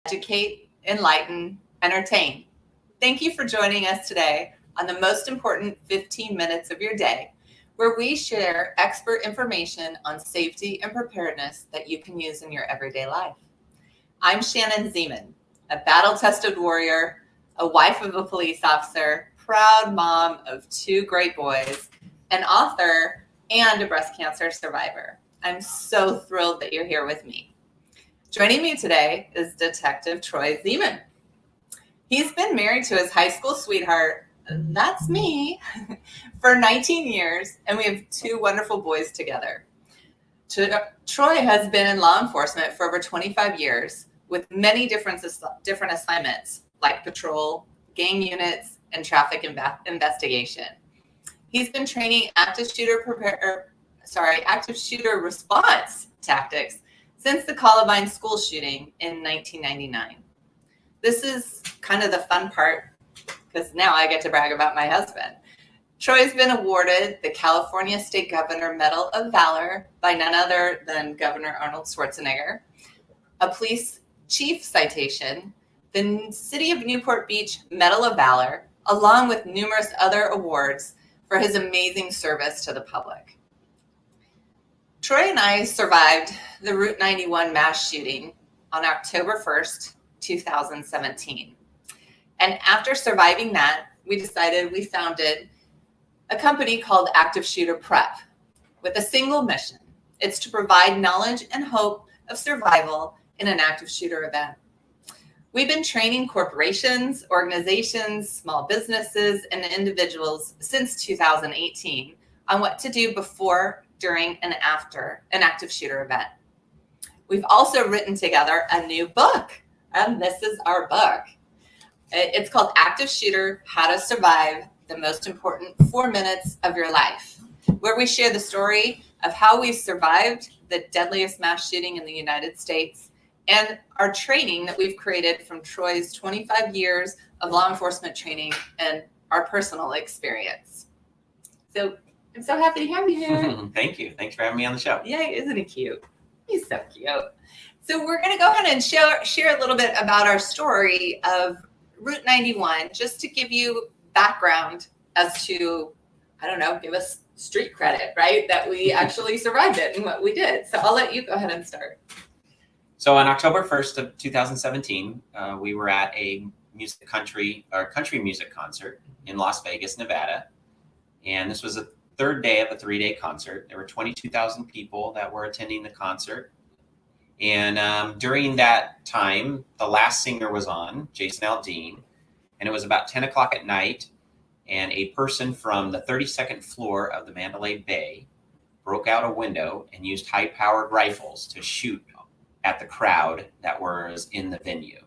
educate, enlighten, entertain. Thank you for joining us today on the most important 15 minutes of your day, where we share expert information on safety and preparedness that you can use in your everyday life. I'm Shannon Zeeman, a battle-tested warrior, a wife of a police officer, proud mom of 2 great boys, an author, and a breast cancer survivor. I'm so thrilled that you're here with me. Joining me today is Detective Troy Zeeman. He's been married to his high school sweetheart, that's me, for 19 years, and we have 2 wonderful boys together. Troy has been in law enforcement for over 25 years with many different assignments like patrol, gang units, and traffic investigation. He's been training active shooter response tactics since the Columbine school shooting in 1999. This is kind of the fun part because now I get to brag about my husband. Troy's been awarded the California State Governor Medal of Valor by none other than Governor Arnold Schwarzenegger, a police chief citation, the City of Newport Beach Medal of Valor, along with numerous other awards for his amazing service to the public. Troy and I survived the Route 91 mass shooting on October 1st, 2017. And after surviving that, we founded a company called Active Shooter Prep with a single mission. It's to provide knowledge and hope of survival in an active shooter event. We've been training corporations, organizations, small businesses, and individuals since 2018 on what to do before, during, and after an active shooter event. We've also written together a new book, and this is our book. It's called Active Shooter: How to Survive the Most Important 4 Minutes of Your Life, where we share the story of how we survived the deadliest mass shooting in the United States and our training that we've created from Troy's 25 years of law enforcement training and our personal experience. So I'm so happy to have you here. Thank you. Thanks for having me on the show. Yeah, isn't he cute? He's so cute. So we're going to go ahead and share a little bit about our story of Route 91, just to give you background as to, give us street credit, right? That we actually survived it and what we did. So I'll let you go ahead and start. So on October 1st of 2017, we were at a country music concert in Las Vegas, Nevada. And this was the 3rd day of a 3-day concert. There were 22,000 people that were attending the concert. And during that time, the last singer was on, Jason Aldean, and it was about 10 o'clock at night, and a person from the 32nd floor of the Mandalay Bay broke out a window and used high-powered rifles to shoot at the crowd that was in the venue.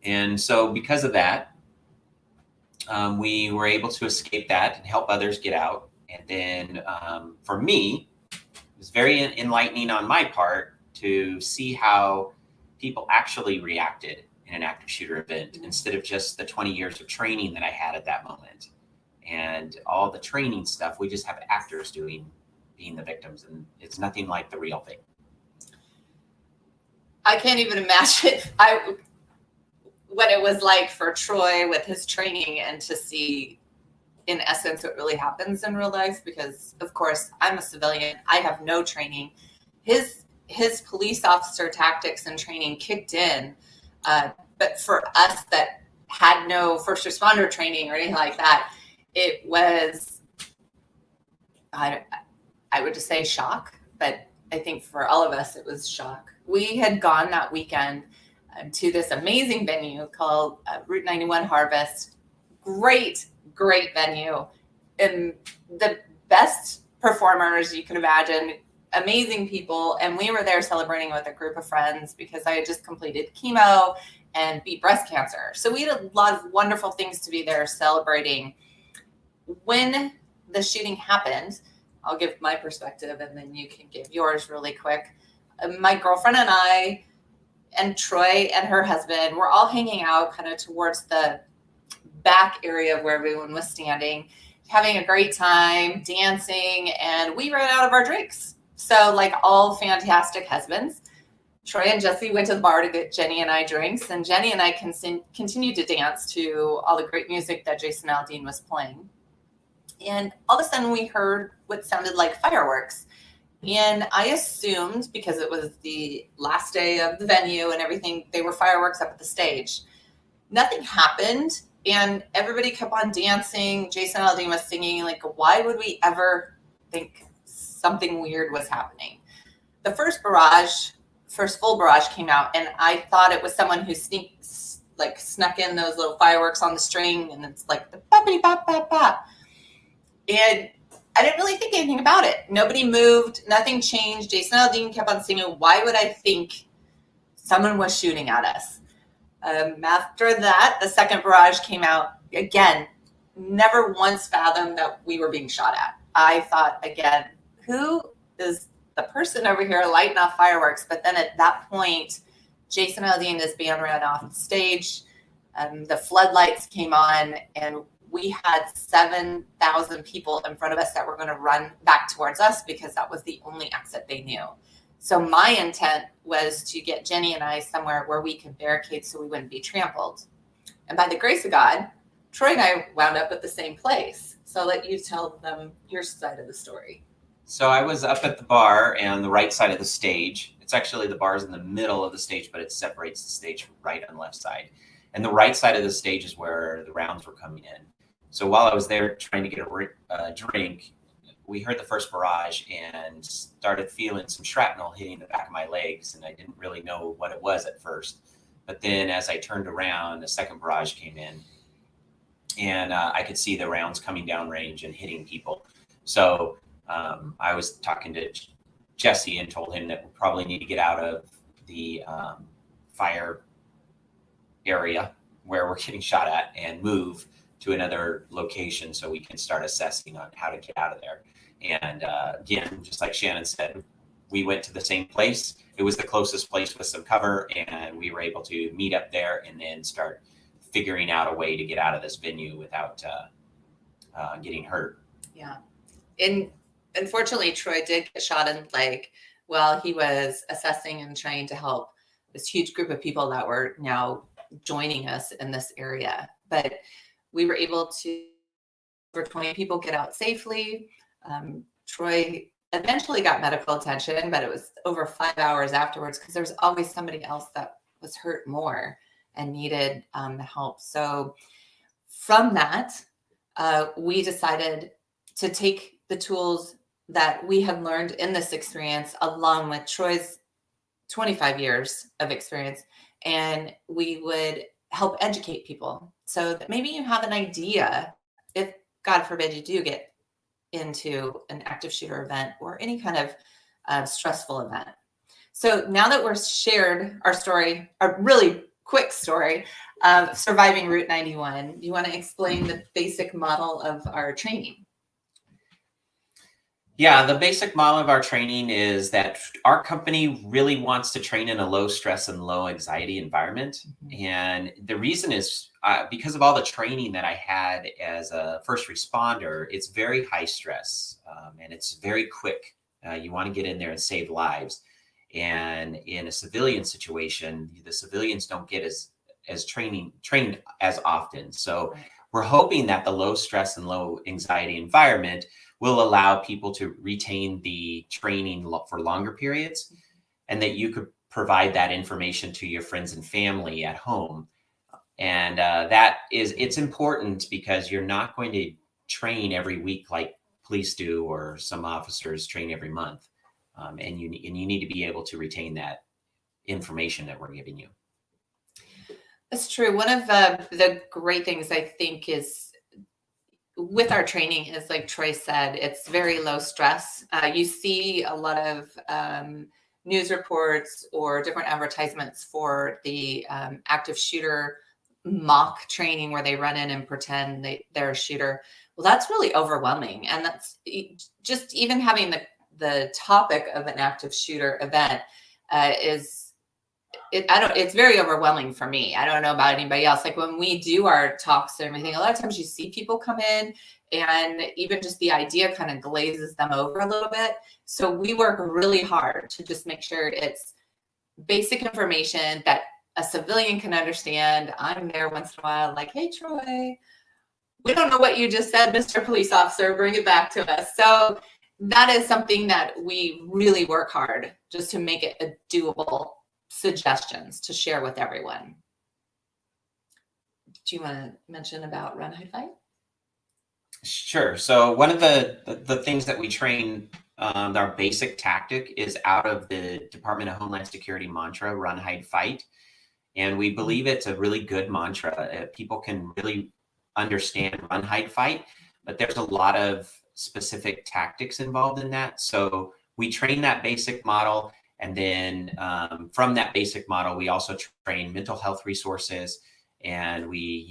And so because of that, we were able to escape that and help others get out. And then for me, it was very enlightening on my part to see how people actually reacted in an active shooter event instead of just the 20 years of training that I had at that moment. And all the training stuff, we just have actors being the victims, and it's nothing like the real thing. I can't even imagine what it was like for Troy with his training and to see, in essence, what really happens in real life, because, of course, I'm a civilian. I have no training. His police officer tactics and training kicked in, but for us that had no first responder training or anything like that, it was, I would just say shock, but I think for all of us, it was shock. We had gone that weekend to this amazing venue called Route 91 Harvest. Great venue, and the best performers you can imagine, amazing people. And we were there celebrating with a group of friends because I had just completed chemo and beat breast cancer. So we had a lot of wonderful things to be there celebrating. When the shooting happened, I'll give my perspective and then you can give yours really quick. My girlfriend and I and Troy and her husband were all hanging out kind of towards the back area where everyone was standing, having a great time, dancing, and we ran out of our drinks. So like all fantastic husbands, Troy and Jesse went to the bar to get Jenny and I drinks, and Jenny and I continued to dance to all the great music that Jason Aldean was playing. And all of a sudden we heard what sounded like fireworks. And I assumed, because it was the last day of the venue and everything, they were fireworks up at the stage. Nothing happened, and everybody kept on dancing. Jason Aldean was singing. Like, why would we ever think something weird was happening? The first full barrage came out, and I thought it was someone who snuck in those little fireworks on the string, and it's like the boppity bop bop bop. And I didn't really think anything about it. Nobody moved, nothing changed. Jason Aldean kept on singing, why would I think someone was shooting at us? After that, the second barrage came out. Again, never once fathomed that we were being shot at. I thought, again, who is the person over here lighting off fireworks? But then at that point, Jason Aldean and his band ran off the stage. The floodlights came on, and we had 7,000 people in front of us that were going to run back towards us because that was the only exit they knew. So my intent was to get Jenny and I somewhere where we could barricade so we wouldn't be trampled. And by the grace of God, Troy and I wound up at the same place. So I'll let you tell them your side of the story. So I was up at the bar on the right side of the stage. It's actually, the bar's in the middle of the stage, but it separates the stage from right and left side. And the right side of the stage is where the rounds were coming in. So while I was there trying to get a drink, we heard the first barrage and started feeling some shrapnel hitting the back of my legs. And I didn't really know what it was at first. But then as I turned around, the second barrage came in, and I could see the rounds coming down range and hitting people. So I was talking to Jesse and told him that we probably need to get out of the fire area where we're getting shot at and move to another location so we can start assessing on how to get out of there. And again, just like Shannon said, we went to the same place. It was the closest place with some cover, and we were able to meet up there and then start figuring out a way to get out of this venue without getting hurt. Yeah. And unfortunately, Troy did get shot in the leg while he was assessing and trying to help this huge group of people that were now joining us in this area. But we were able to, over 20 people, get out safely. Troy eventually got medical attention, but it was over 5 hours afterwards because there was always somebody else that was hurt more and needed help. So from that, we decided to take the tools that we had learned in this experience, along with Troy's 25 years of experience, and we would help educate people so that maybe you have an idea if, God forbid, you do get into an active shooter event or any kind of stressful event. So now that we've shared our story, a really quick story of surviving Route 91, do you want to explain the basic model of our training? Yeah, the basic model of our training is that our company really wants to train in a low stress and low anxiety environment. Mm-hmm. And the reason is because of all the training that I had as a first responder, it's very high stress and it's very quick. You want to get in there and save lives. And in a civilian situation, the civilians don't get as trained as often. So we're hoping that the low stress and low anxiety environment will allow people to retain the training for longer periods, and that you could provide that information to your friends and family at home. And it's important because you're not going to train every week like police do, or some officers train every month. And you need to be able to retain that information that we're giving you. That's true. One of the great things I think is with our training is, like Troy said, it's very low stress. You see a lot of news reports or different advertisements for the active shooter mock training where they run in and pretend they're a shooter. Well, that's really overwhelming. And that's just even having the topic of an active shooter event it's very overwhelming for me. I don't know about anybody else. Like when we do our talks and everything, a lot of times you see people come in and even just the idea kind of glazes them over a little bit. So we work really hard to just make sure it's basic information that a civilian can understand. I'm there once in a while, like, hey, Troy, we don't know what you just said, Mr. Police Officer, bring it back to us. So that is something that we really work hard just to make it a doable suggestions to share with everyone. Do you want to mention about Run, Hide, Fight? Sure. So one of the things that we train, our basic tactic is out of the Department of Homeland Security mantra, Run, Hide, Fight. And we believe it's a really good mantra. People can really understand Run, Hide, Fight, but there's a lot of specific tactics involved in that. So we train that basic model. And then from that basic model, we also train mental health resources, and we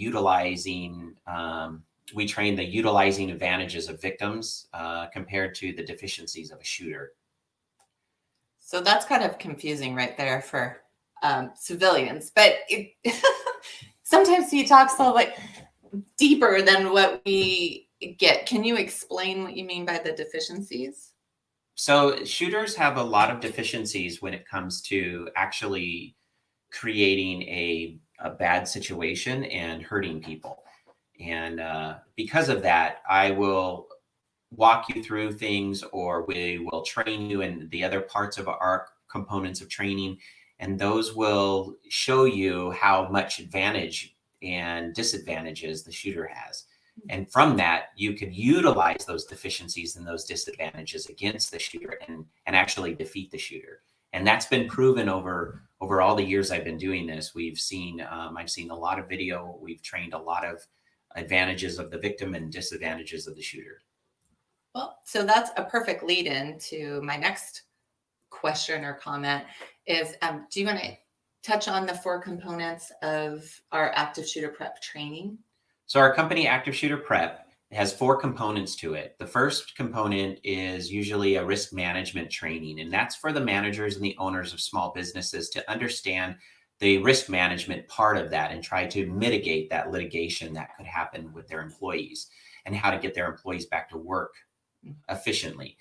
train the utilizing advantages of victims compared to the deficiencies of a shooter. So that's kind of confusing right there for civilians, but sometimes he talks a little bit deeper than what we get. Can you explain what you mean by the deficiencies? So shooters have a lot of deficiencies when it comes to actually creating a bad situation and hurting people. And because of that, I will walk you through things, or we will train you in the other parts of our components of training. And those will show you how much advantage and disadvantages the shooter has. And from that, you could utilize those deficiencies and those disadvantages against the shooter and actually defeat the shooter. And that's been proven over all the years I've been doing this. We've seen, I've seen a lot of video. We've trained a lot of advantages of the victim and disadvantages of the shooter. Well, so that's a perfect lead in to my next question or comment is, do you want to touch on the 4 components of our active shooter prep training? So our company, Active Shooter Prep, has 4 components to it. The first component is usually a risk management training, and that's for the managers and the owners of small businesses to understand the risk management part of that and try to mitigate that litigation that could happen with their employees and how to get their employees back to work efficiently.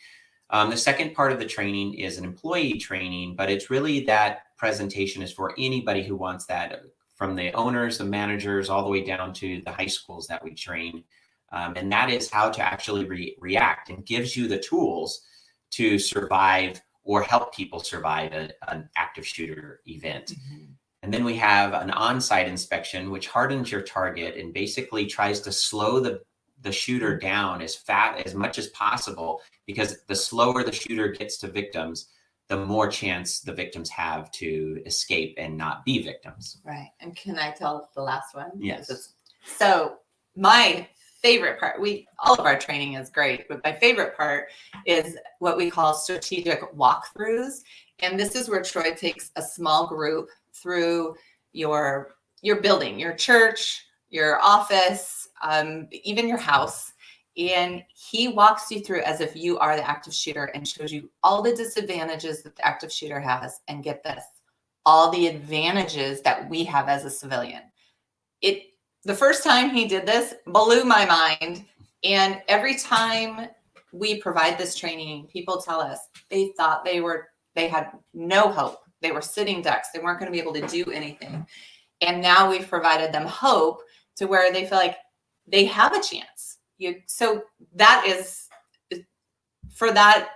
The second part of the training is an employee training, but it's really that presentation is for anybody who wants that, from the owners, the managers, all the way down to the high schools that we train. And that is how to actually react, and gives you the tools to survive or help people survive an active shooter event. Mm-hmm. And then we have an on-site inspection, which hardens your target and basically tries to slow the shooter down as much as possible, because the slower the shooter gets to victims, the more chance the victims have to escape and not be victims. Right. And can I tell the last one? Yes. So my favorite part, all of our training is great, but my favorite part is what we call strategic walkthroughs. And this is where Troy takes a small group through your building, your church, your office, even your house. And he walks you through as if you are the active shooter and shows you all the disadvantages that the active shooter has. And get this, all the advantages that we have as a civilian. The first time he did this blew my mind. And every time we provide this training, people tell us they thought they had no hope. They were sitting ducks. They weren't going to be able to do anything. And now we've provided them hope to where they feel like they have a chance. So that is, for that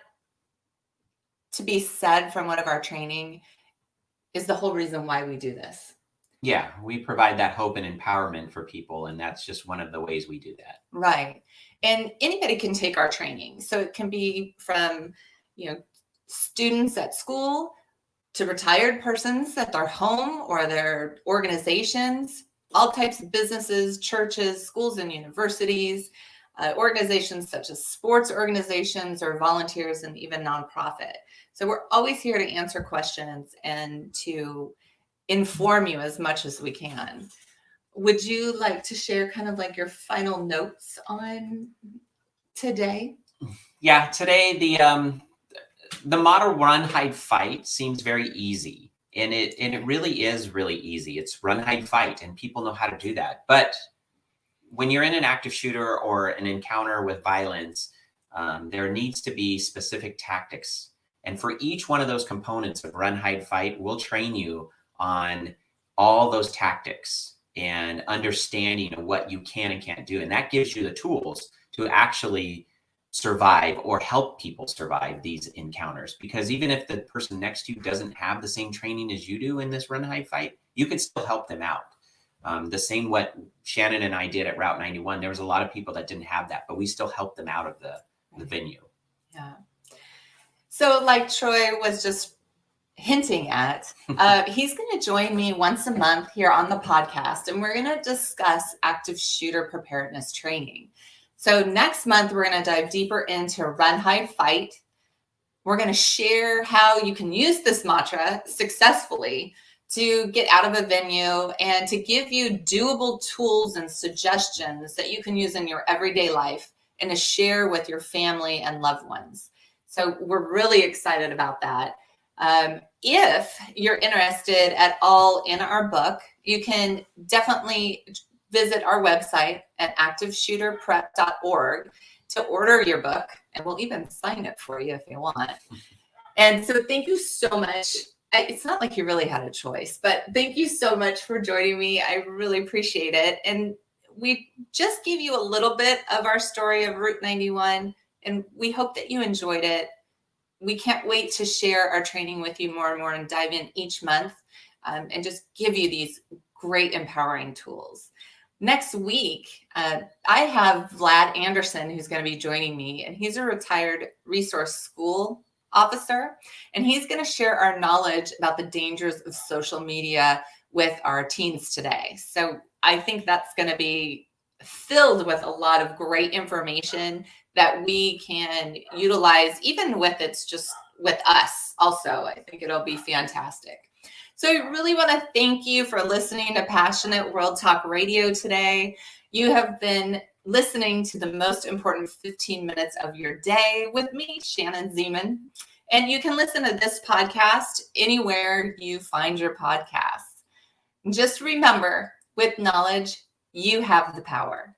to be said from one of our training, is the whole reason why we do this. Yeah, we provide that hope and empowerment for people, and that's just one of the ways we do that. Right. And anybody can take our training. So it can be from, students at school to retired persons at their home or their organizations, all types of businesses, churches, schools and universities, organizations such as sports organizations or volunteers, and even nonprofit. So we're always here to answer questions and to inform you as much as we can. Would you like to share kind of like your final notes on today? Yeah, today the model Run, Hide, Fight seems very easy. And it really is really easy. It's run, hide, fight, and people know how to do that. But when you're in an active shooter or an encounter with violence, there needs to be specific tactics And for each one of those components of run, hide, fight, we'll train you on all those tactics and understanding of what you can and can't do. And that gives you the tools to actually survive or help people survive these encounters. Because even if the person next to you doesn't have the same training as you do in this run, hide, fight, you can still help them out. The same what Shannon and I did at Route 91. There was a lot of people that didn't have that, but we still helped them out of the venue. Yeah. So like Troy was just hinting at, he's going to join me once a month here on the podcast, and we're going to discuss active shooter preparedness training. So next month, we're going to dive deeper into run, hide, fight. We're going to share how you can use this mantra successfully to get out of a venue and to give you doable tools and suggestions that you can use in your everyday life and to share with your family and loved ones. So we're really excited about that. If you're interested at all in our book, you can definitely visit our website at activeshooterprep.org to order your book, and we'll even sign it for you if you want. And so thank you so much. It's not like you really had a choice, but thank you so much for joining me. I really appreciate it. And we just gave you a little bit of our story of Route 91, and we hope that you enjoyed it. We can't wait to share our training with you more and more and dive in each month and just give you these great empowering tools. Next week, I have Vlad Anderson, who's going to be joining me, and he's a retired resource school officer, and he's going to share our knowledge about the dangers of social media with our teens today. So I think that's going to be filled with a lot of great information that we can utilize, even with it's just with us also. I think it'll be fantastic. So I really want to thank you for listening to Passionate World Talk Radio today. You have been listening to the most important 15 minutes of your day with me, Shannon Zeeman. And you can listen to this podcast anywhere you find your podcasts. Just remember, with knowledge, you have the power.